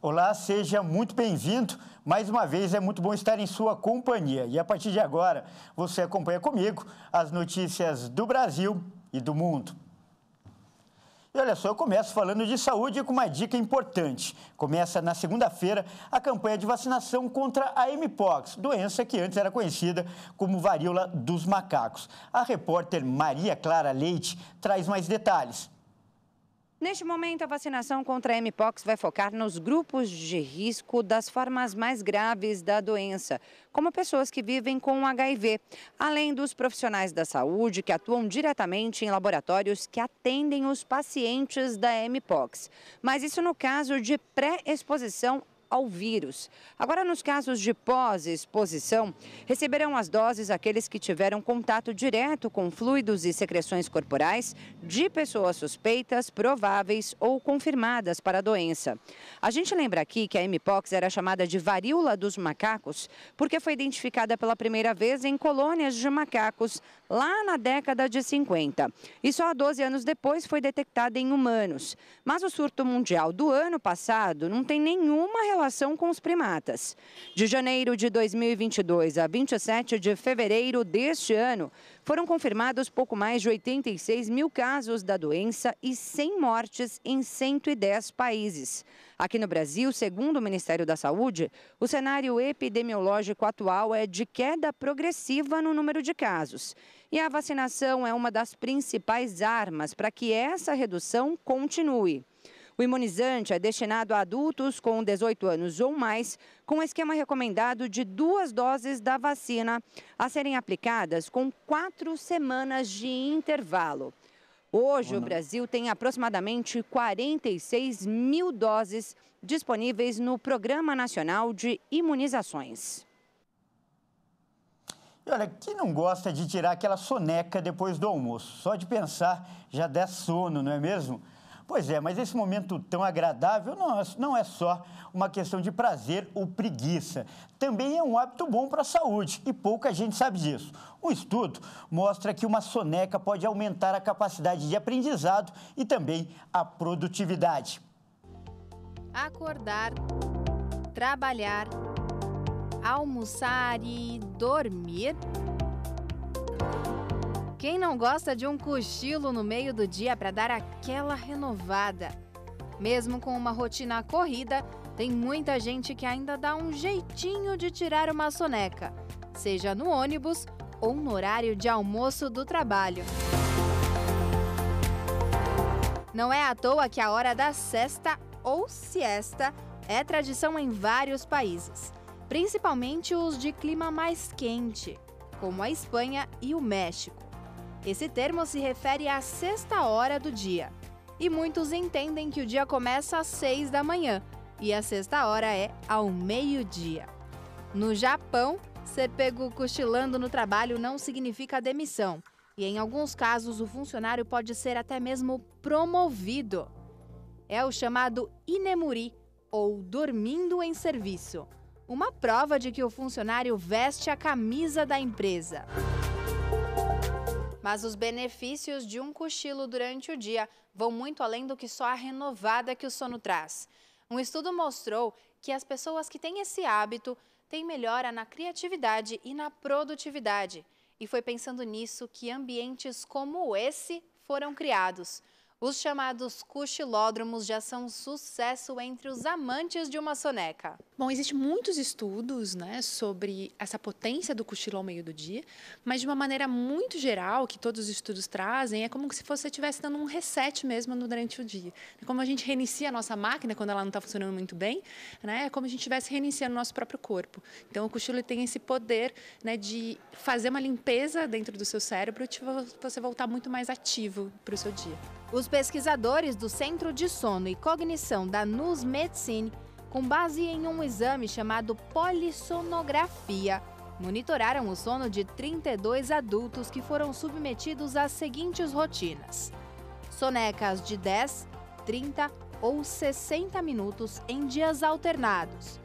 Olá, seja muito bem-vindo. Mais uma vez é muito bom estar em sua companhia. E a partir de agora, você acompanha comigo as notícias do Brasil e do mundo. E olha só, eu começo falando de saúde com uma dica importante. Começa na segunda-feira a campanha de vacinação contra a Mpox, doença que antes era conhecida como varíola dos macacos. A repórter Maria Clara Leite traz mais detalhes. Neste momento, a vacinação contra a Mpox vai focar nos grupos de risco das formas mais graves da doença, como pessoas que vivem com HIV, além dos profissionais da saúde que atuam diretamente em laboratórios que atendem os pacientes da Mpox. Mas isso no caso de pré-exposição ao vírus. Agora, nos casos de pós-exposição, receberão as doses aqueles que tiveram contato direto com fluidos e secreções corporais de pessoas suspeitas, prováveis ou confirmadas para a doença. A gente lembra aqui que a Mpox era chamada de varíola dos macacos porque foi identificada pela primeira vez em colônias de macacos lá na década de 50. E só 12 anos depois foi detectada em humanos. Mas o surto mundial do ano passado não tem nenhuma relação com os primatas. De janeiro de 2022 a 27 de fevereiro deste ano, foram confirmados pouco mais de 86 mil casos da doença e 100 mortes em 110 países. Aqui no Brasil, segundo o Ministério da Saúde, o cenário epidemiológico atual é de queda progressiva no número de casos. E a vacinação é uma das principais armas para que essa redução continue. O imunizante é destinado a adultos com 18 anos ou mais, com o esquema recomendado de 2 doses da vacina a serem aplicadas com 4 semanas de intervalo. Hoje, o Brasil tem aproximadamente 46 mil doses disponíveis no Programa Nacional de Imunizações. E olha, quem não gosta de tirar aquela soneca depois do almoço? Só de pensar já dá sono, não é mesmo? Pois é, mas esse momento tão agradável não é só uma questão de prazer ou preguiça. Também é um hábito bom para a saúde e pouca gente sabe disso. Um estudo mostra que uma soneca pode aumentar a capacidade de aprendizado e também a produtividade. Acordar, trabalhar, almoçar e dormir. Quem não gosta de um cochilo no meio do dia para dar aquela renovada? Mesmo com uma rotina corrida, tem muita gente que ainda dá um jeitinho de tirar uma soneca, seja no ônibus ou no horário de almoço do trabalho. Não é à toa que a hora da sesta ou siesta é tradição em vários países, principalmente os de clima mais quente, como a Espanha e o México. Esse termo se refere à sexta hora do dia. E muitos entendem que o dia começa às 6 da manhã e a sexta hora é ao meio-dia. No Japão, ser pego cochilando no trabalho não significa demissão. E em alguns casos, o funcionário pode ser até mesmo promovido. É o chamado inemuri, ou dormindo em serviço. Uma prova de que o funcionário veste a camisa da empresa. Mas os benefícios de um cochilo durante o dia vão muito além do que só a renovada que o sono traz. Um estudo mostrou que as pessoas que têm esse hábito têm melhora na criatividade e na produtividade. E foi pensando nisso que ambientes como esse foram criados. Os chamados cochilódromos já são um sucesso entre os amantes de uma soneca. Bom, existem muitos estudos, né, sobre essa potência do cochilo ao meio do dia, mas de uma maneira muito geral, que todos os estudos trazem, é como se você estivesse dando um reset mesmo durante o dia. É como a gente reinicia a nossa máquina quando ela não está funcionando muito bem, né, é como a gente estivesse reiniciando o nosso próprio corpo. Então, o cochilo tem esse poder, né, de fazer uma limpeza dentro do seu cérebro e você voltar muito mais ativo para o seu dia. Os pesquisadores do Centro de Sono e Cognição da NUS Medicine, com base em um exame chamado polissonografia, monitoraram o sono de 32 adultos que foram submetidos às seguintes rotinas: sonecas de 10, 30 ou 60 minutos em dias alternados.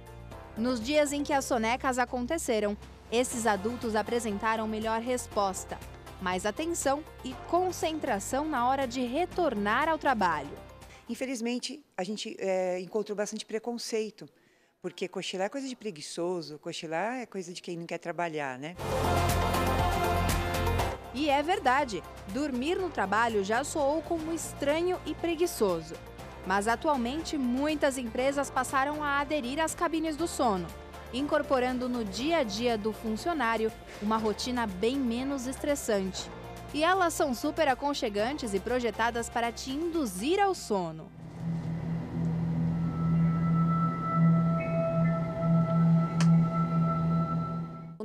Nos dias em que as sonecas aconteceram, esses adultos apresentaram melhor resposta, mais atenção e concentração na hora de retornar ao trabalho. Infelizmente, a gente encontrou bastante preconceito, porque cochilar é coisa de preguiçoso, cochilar é coisa de quem não quer trabalhar, né? E é verdade, dormir no trabalho já soou como estranho e preguiçoso. Mas atualmente muitas empresas passaram a aderir às cabines do sono, incorporando no dia a dia do funcionário uma rotina bem menos estressante. E elas são super aconchegantes e projetadas para te induzir ao sono.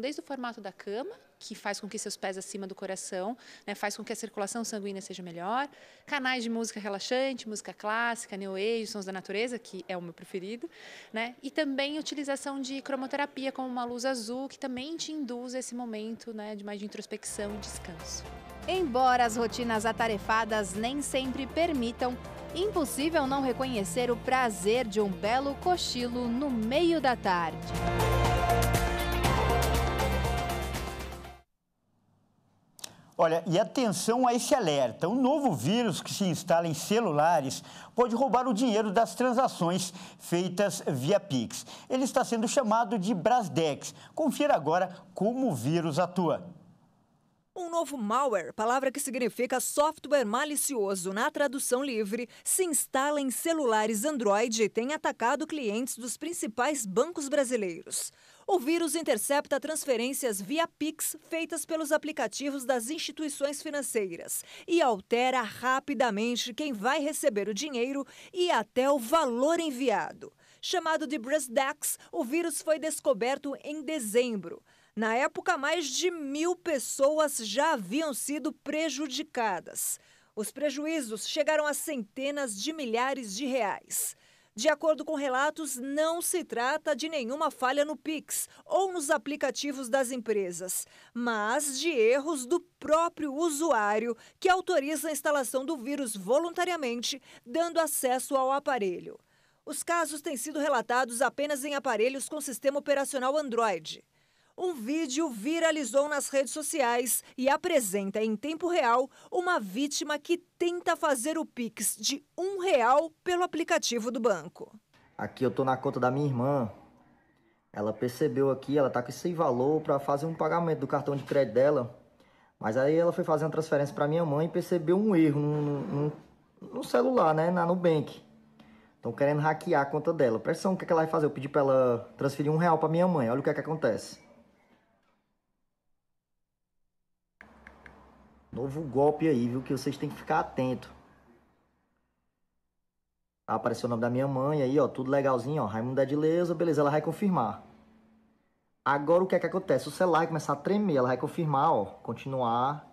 Desde o formato da cama, que faz com que seus pés acima do coração, né, faz com que a circulação sanguínea seja melhor, canais de música relaxante, música clássica, new age, sons da natureza, que é o meu preferido, né, e também a utilização de cromoterapia como uma luz azul, que também te induz esse momento, né, de mais de introspecção e descanso. Embora as rotinas atarefadas nem sempre permitam, impossível não reconhecer o prazer de um belo cochilo no meio da tarde. Olha, e atenção a esse alerta. Um novo vírus que se instala em celulares pode roubar o dinheiro das transações feitas via Pix. Ele está sendo chamado de Brasdex. Confira agora como o vírus atua. Um novo malware, palavra que significa software malicioso na tradução livre, se instala em celulares Android e tem atacado clientes dos principais bancos brasileiros. O vírus intercepta transferências via Pix feitas pelos aplicativos das instituições financeiras e altera rapidamente quem vai receber o dinheiro e até o valor enviado. Chamado de Brasdex, o vírus foi descoberto em dezembro. Na época, mais de 1.000 pessoas já haviam sido prejudicadas. Os prejuízos chegaram a centenas de milhares de reais. De acordo com relatos, não se trata de nenhuma falha no Pix ou nos aplicativos das empresas, mas de erros do próprio usuário que autoriza a instalação do vírus voluntariamente, dando acesso ao aparelho. Os casos têm sido relatados apenas em aparelhos com sistema operacional Android. Um vídeo viralizou nas redes sociais e apresenta em tempo real uma vítima que tenta fazer o Pix de R$1 pelo aplicativo do banco. Aqui eu tô na conta da minha irmã. Ela percebeu aqui, ela tá com esse valor para fazer um pagamento do cartão de crédito dela. Mas aí ela foi fazer uma transferência para minha mãe e percebeu um erro no celular, né, na Nubank. Estão querendo hackear a conta dela. Presta atenção, o que ela vai fazer? Eu pedi para ela transferir R$1 para minha mãe. Olha o que acontece. Novo golpe aí, viu? Que vocês têm que ficar atentos. Apareceu o nome da minha mãe aí, ó. Tudo legalzinho, ó. Raimunda Edileuza, beleza, ela vai confirmar. Agora o que acontece? O celular vai começar a tremer, ela vai confirmar, ó. Continuar.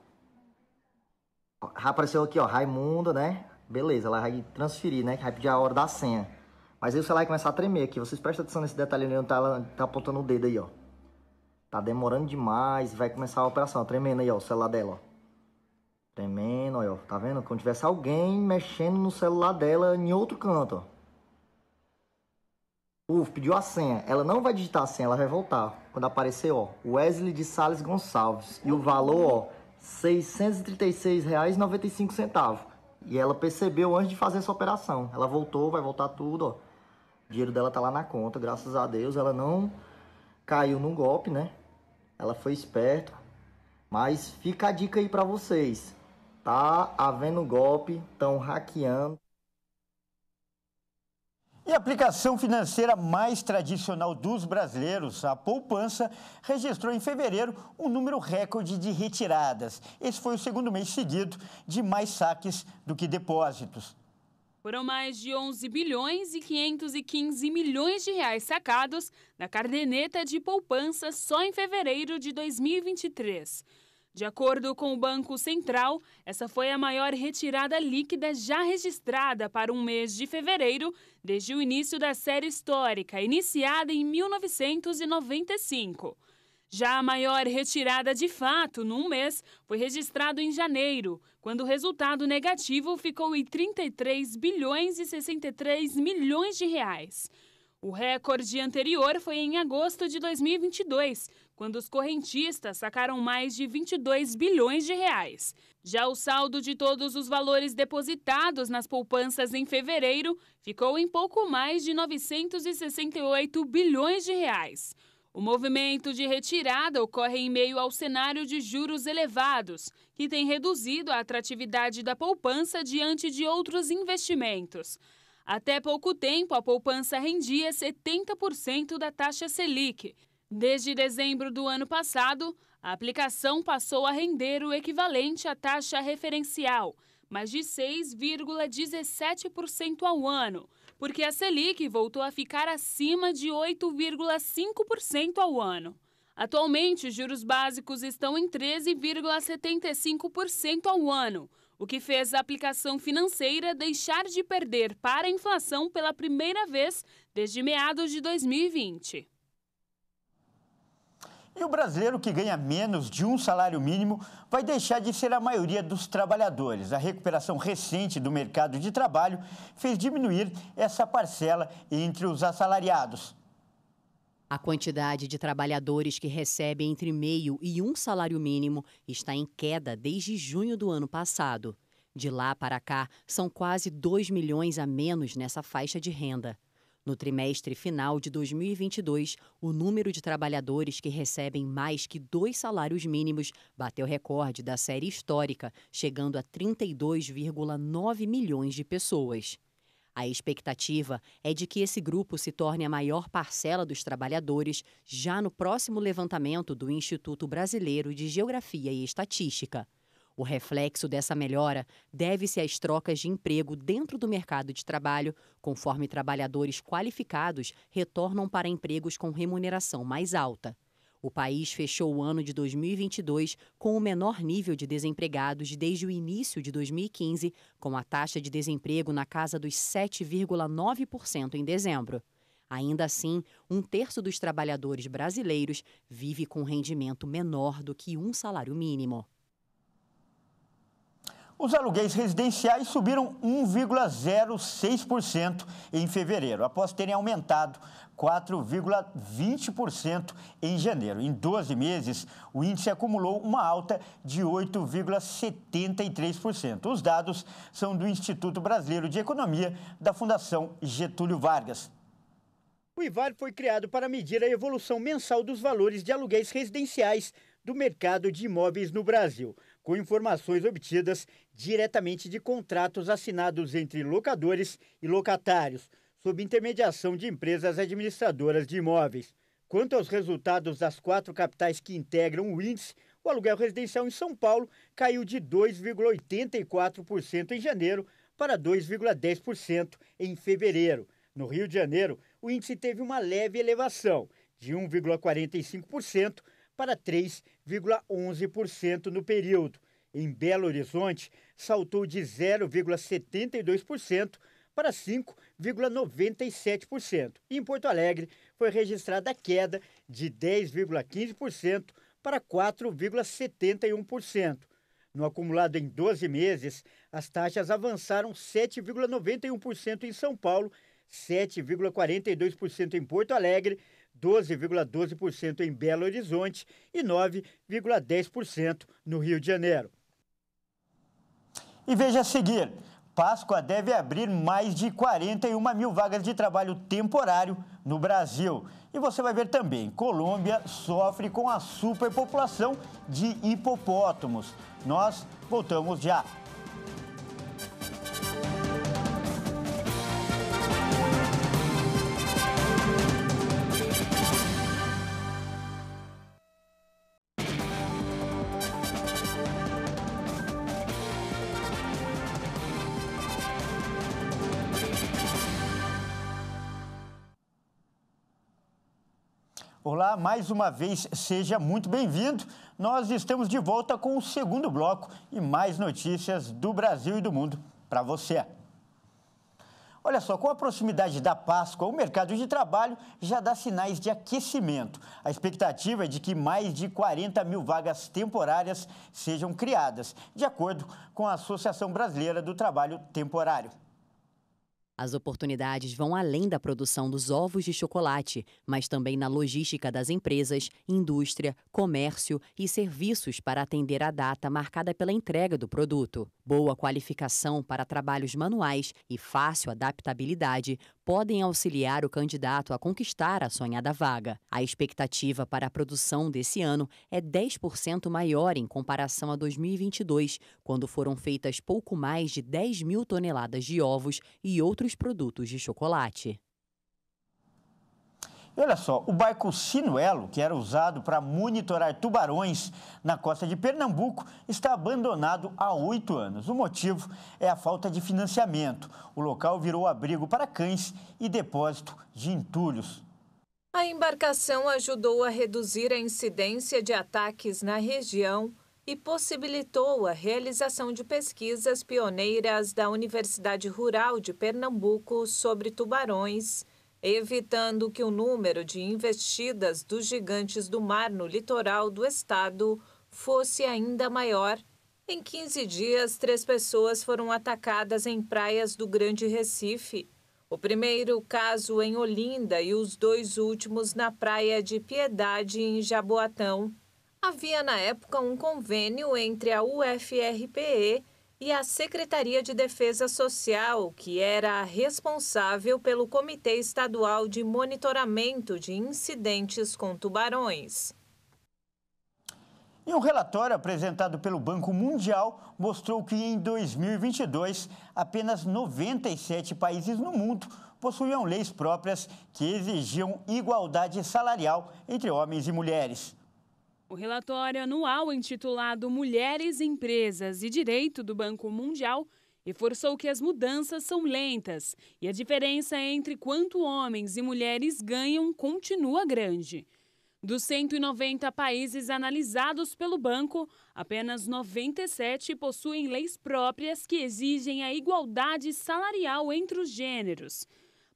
Apareceu aqui, ó. Raimunda, né? Beleza, ela vai transferir, né? Vai pedir a hora da senha. Mas aí o celular vai começar a tremer aqui. Vocês prestem atenção nesse detalhe ali onde tá apontando o dedo aí, ó. Tá demorando demais. Vai começar a operação, ó. Tremendo aí, ó. O celular dela, ó. Tremendo, ó, tá vendo? Quando tivesse alguém mexendo no celular dela em outro canto, ó. Pediu a senha. Ela não vai digitar a senha, ela vai voltar. Quando aparecer, ó, Wesley de Sales Gonçalves. E o valor, ó, R$ 636,95. E ela percebeu antes de fazer essa operação. Ela voltou, vai voltar tudo, ó. O dinheiro dela tá lá na conta, graças a Deus. Ela não caiu no golpe, né? Ela foi esperta. Mas fica a dica aí pra vocês. Tá havendo golpe, estão hackeando. E a aplicação financeira mais tradicional dos brasileiros, a Poupança, registrou em fevereiro um número recorde de retiradas. Esse foi o segundo mês seguido de mais saques do que depósitos. Foram mais de 11 bilhões e 515 milhões de reais sacados na caderneta de poupança só em fevereiro de 2023. De acordo com o Banco Central, essa foi a maior retirada líquida já registrada para um mês de fevereiro desde o início da série histórica, iniciada em 1995. Já a maior retirada de fato num mês foi registrado em janeiro, quando o resultado negativo ficou em 33 bilhões e 63 milhões de reais. O recorde anterior foi em agosto de 2022, quando os correntistas sacaram mais de 22 bilhões de reais. Já o saldo de todos os valores depositados nas poupanças em fevereiro ficou em pouco mais de 968 bilhões de reais. O movimento de retirada ocorre em meio ao cenário de juros elevados, que tem reduzido a atratividade da poupança diante de outros investimentos. Até pouco tempo, a poupança rendia 70% da taxa Selic. Desde dezembro do ano passado, a aplicação passou a render o equivalente à taxa referencial, mais de 6,17% ao ano, porque a Selic voltou a ficar acima de 8,5% ao ano. Atualmente, os juros básicos estão em 13,75% ao ano, o que fez a aplicação financeira deixar de perder para a inflação pela primeira vez desde meados de 2020. E o brasileiro que ganha menos de um salário mínimo vai deixar de ser a maioria dos trabalhadores. A recuperação recente do mercado de trabalho fez diminuir essa parcela entre os assalariados. A quantidade de trabalhadores que recebem entre meio e um salário mínimo está em queda desde junho do ano passado. De lá para cá, são quase 2 milhões a menos nessa faixa de renda. No trimestre final de 2022, o número de trabalhadores que recebem mais que 2 salários mínimos bateu recorde da série histórica, chegando a 32,9 milhões de pessoas. A expectativa é de que esse grupo se torne a maior parcela dos trabalhadores já no próximo levantamento do Instituto Brasileiro de Geografia e Estatística. O reflexo dessa melhora deve-se às trocas de emprego dentro do mercado de trabalho, conforme trabalhadores qualificados retornam para empregos com remuneração mais alta. O país fechou o ano de 2022 com o menor nível de desempregados desde o início de 2015, com a taxa de desemprego na casa dos 7,9% em dezembro. Ainda assim, 1/3 dos trabalhadores brasileiros vive com rendimento menor do que um salário mínimo. Os aluguéis residenciais subiram 1,06% em fevereiro, após terem aumentado 4,20% em janeiro. Em 12 meses, o índice acumulou uma alta de 8,73%. Os dados são do Instituto Brasileiro de Economia da Fundação Getúlio Vargas. O IVAR foi criado para medir a evolução mensal dos valores de aluguéis residenciais do mercado de imóveis no Brasil, com informações obtidas diretamente de contratos assinados entre locadores e locatários, sob intermediação de empresas administradoras de imóveis. Quanto aos resultados das 4 capitais que integram o índice, o aluguel residencial em São Paulo caiu de 2,84% em janeiro para 2,10% em fevereiro. No Rio de Janeiro, o índice teve uma leve elevação, de 1,45% para 3,11% no período. Em Belo Horizonte, saltou de 0,72% para 5,97%. E em Porto Alegre, foi registrada a queda de 10,15% para 4,71%. No acumulado em 12 meses, as taxas avançaram 7,91% em São Paulo, 7,42% em Porto Alegre, 12,12% em Belo Horizonte e 9,10% no Rio de Janeiro. E veja a seguir, Páscoa deve abrir mais de 41 mil vagas de trabalho temporário no Brasil. E você vai ver também, Colômbia sofre com a superpopulação de hipopótamos. Nós voltamos já. Olá, mais uma vez, seja muito bem-vindo. Nós estamos de volta com o segundo bloco e mais notícias do Brasil e do mundo para você. Olha só, com a proximidade da Páscoa, o mercado de trabalho já dá sinais de aquecimento. A expectativa é de que mais de 40 mil vagas temporárias sejam criadas, de acordo com a Associação Brasileira do Trabalho Temporário. As oportunidades vão além da produção dos ovos de chocolate, mas também na logística das empresas, indústria, comércio e serviços para atender a data marcada pela entrega do produto. Boa qualificação para trabalhos manuais e fácil adaptabilidade podem auxiliar o candidato a conquistar a sonhada vaga. A expectativa para a produção desse ano é 10% maior em comparação a 2022, quando foram feitas pouco mais de 10 mil toneladas de ovos e outros produtos de chocolate. Olha só, o barco Sinuelo, que era usado para monitorar tubarões na costa de Pernambuco, está abandonado há 8 anos. O motivo é a falta de financiamento. O local virou abrigo para cães e depósito de entulhos. A embarcação ajudou a reduzir a incidência de ataques na região e possibilitou a realização de pesquisas pioneiras da Universidade Rural de Pernambuco sobre tubarões, evitando que o número de investidas dos gigantes do mar no litoral do estado fosse ainda maior. Em 15 dias, 3 pessoas foram atacadas em praias do Grande Recife. O primeiro caso em Olinda e os 2 últimos na praia de Piedade, em Jaboatão. Havia, na época, um convênio entre a UFRPE e a Secretaria de Defesa Social, que era a responsável pelo Comitê Estadual de Monitoramento de Incidentes com Tubarões. E um relatório apresentado pelo Banco Mundial mostrou que em 2022, apenas 97 países no mundo possuíam leis próprias que exigiam igualdade salarial entre homens e mulheres. O relatório anual intitulado Mulheres, Empresas e Direito do Banco Mundial reforçou que as mudanças são lentas e a diferença entre quanto homens e mulheres ganham continua grande. Dos 190 países analisados pelo banco, apenas 97 possuem leis próprias que exigem a igualdade salarial entre os gêneros.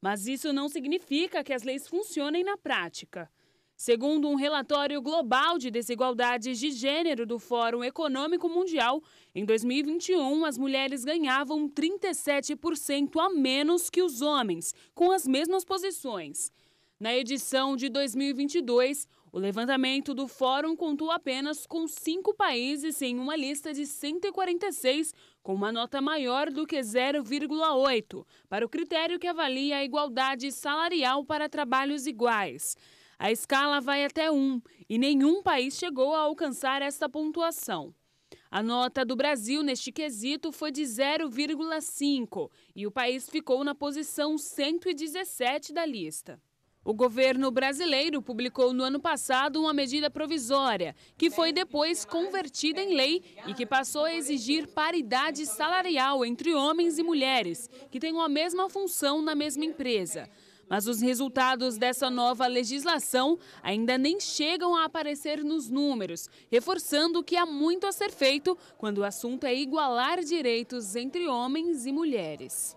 Mas isso não significa que as leis funcionem na prática. Segundo um relatório global de desigualdades de gênero do Fórum Econômico Mundial, em 2021 as mulheres ganhavam 37% a menos que os homens, com as mesmas posições. Na edição de 2022, o levantamento do Fórum contou apenas com 5 países em uma lista de 146, com uma nota maior do que 0,8, para o critério que avalia a igualdade salarial para trabalhos iguais. A escala vai até 1 e nenhum país chegou a alcançar esta pontuação. A nota do Brasil neste quesito foi de 0,5 e o país ficou na posição 117 da lista. O governo brasileiro publicou no ano passado uma medida provisória, que foi depois convertida em lei e que passou a exigir paridade salarial entre homens e mulheres, que tenham a mesma função na mesma empresa. Mas os resultados dessa nova legislação ainda nem chegam a aparecer nos números, reforçando que há muito a ser feito quando o assunto é igualar direitos entre homens e mulheres.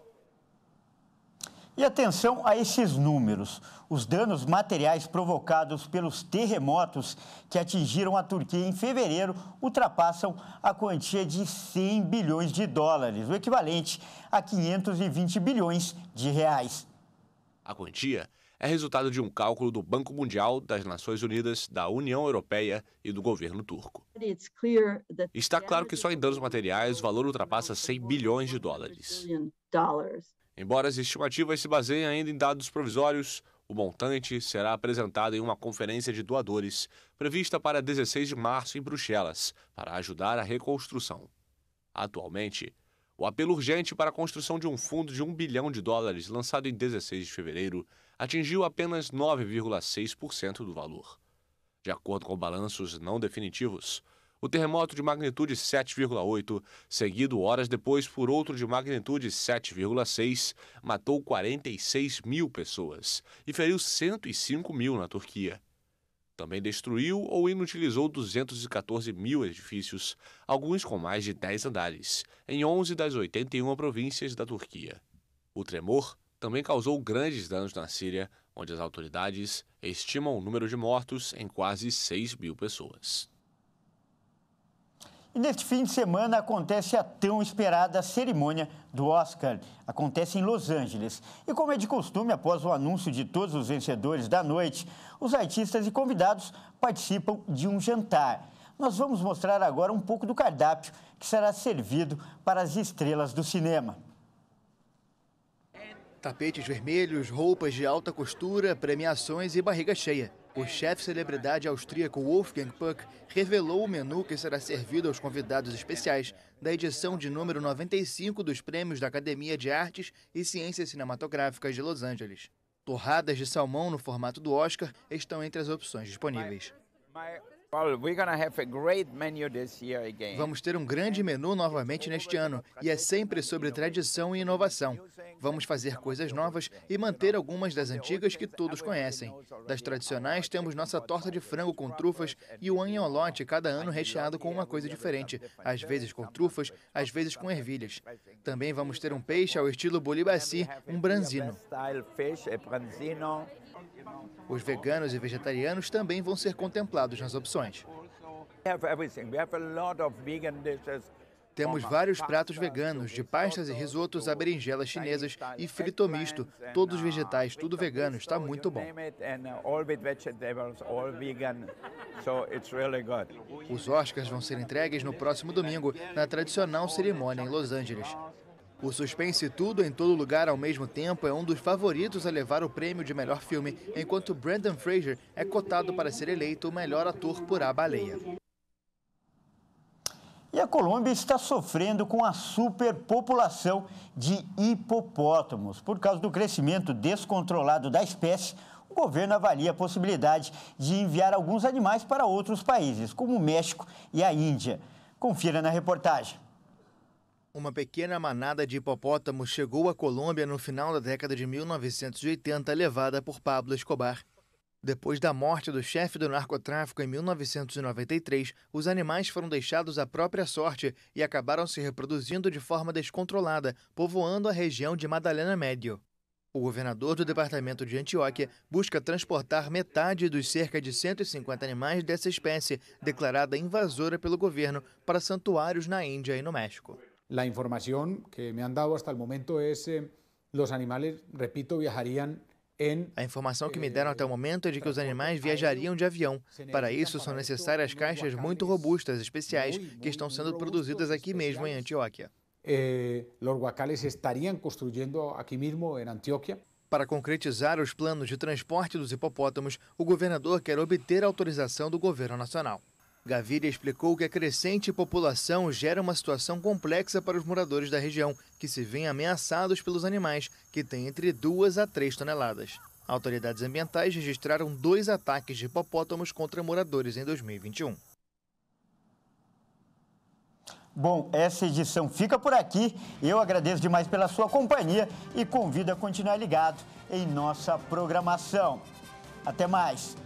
E atenção a esses números. Os danos materiais provocados pelos terremotos que atingiram a Turquia em fevereiro ultrapassam a quantia de 100 bilhões de dólares, o equivalente a 520 bilhões de reais. A quantia é resultado de um cálculo do Banco Mundial, das Nações Unidas, da União Europeia e do governo turco. Está claro que só em danos materiais o valor ultrapassa 100 bilhões de dólares. Embora as estimativas se baseiem ainda em dados provisórios, o montante será apresentado em uma conferência de doadores prevista para 16 de março em Bruxelas, para ajudar a reconstrução. Atualmente, o apelo urgente para a construção de um fundo de $1 bilhão, lançado em 16 de fevereiro, atingiu apenas 9,6% do valor. De acordo com balanços não definitivos, o terremoto de magnitude 7,8, seguido horas depois por outro de magnitude 7,6, matou 46 mil pessoas e feriu 105 mil na Turquia. Também destruiu ou inutilizou 214 mil edifícios, alguns com mais de 10 andares, em 11 das 81 províncias da Turquia. O tremor também causou grandes danos na Síria, onde as autoridades estimam o número de mortos em quase 6 mil pessoas. E neste fim de semana acontece a tão esperada cerimônia do Oscar. Acontece em Los Angeles. E como é de costume, após o anúncio de todos os vencedores da noite, os artistas e convidados participam de um jantar. Nós vamos mostrar agora um pouco do cardápio que será servido para as estrelas do cinema. Tapetes vermelhos, roupas de alta costura, premiações e barriga cheia. O chefe celebridade austríaco Wolfgang Puck revelou o menu que será servido aos convidados especiais da edição de número 95 dos Prêmios da Academia de Artes e Ciências Cinematográficas de Los Angeles. Torradas de salmão no formato do Oscar estão entre as opções disponíveis. Vamos ter um grande menu novamente neste ano, e é sempre sobre tradição e inovação. Vamos fazer coisas novas e manter algumas das antigas que todos conhecem. Das tradicionais, temos nossa torta de frango com trufas e o agnolote cada ano recheado com uma coisa diferente, às vezes com trufas, às vezes com ervilhas. Também vamos ter um peixe ao estilo bouillabaisse, um branzino. Os veganos e vegetarianos também vão ser contemplados nas opções. Temos vários pratos veganos, de pastas e risotos a berinjelas chinesas e frito misto, todos vegetais, tudo vegano, está muito bom. Os Oscars vão ser entregues no próximo domingo, na tradicional cerimônia em Los Angeles. O suspense Tudo em Todo Lugar ao Mesmo Tempo é um dos favoritos a levar o prêmio de melhor filme, enquanto Brendan Fraser é cotado para ser eleito o melhor ator por A Baleia. E a Colômbia está sofrendo com a superpopulação de hipopótamos. Por causa do crescimento descontrolado da espécie, o governo avalia a possibilidade de enviar alguns animais para outros países, como o México e a Índia. Confira na reportagem. Uma pequena manada de hipopótamos chegou à Colômbia no final da década de 1980, levada por Pablo Escobar. Depois da morte do chefe do narcotráfico em 1993, os animais foram deixados à própria sorte e acabaram se reproduzindo de forma descontrolada, povoando a região de Magdalena Medio. O governador do departamento de Antioquia busca transportar metade dos cerca de 150 animais dessa espécie, declarada invasora pelo governo, para santuários na Índia e no México. La información que me han dado hasta el momento es los animales, repito, viajarían en... A informação que me deram até o momento é de que os animais viajariam de avião. Para isso, são necessárias caixas muito robustas, especiais, que estão sendo produzidas aqui mesmo em Antioquia. Los guacales estarían construyendo aquí mismo en Antioquia. Para concretizar os planos de transporte dos hipopótamos, o governador quer obter autorização do governo nacional. Gaviria explicou que a crescente população gera uma situação complexa para os moradores da região, que se veem ameaçados pelos animais, que têm entre 2 a 3 toneladas. Autoridades ambientais registraram 2 ataques de hipopótamos contra moradores em 2021. Bom, essa edição fica por aqui. Eu agradeço demais pela sua companhia e convido a continuar ligado em nossa programação. Até mais!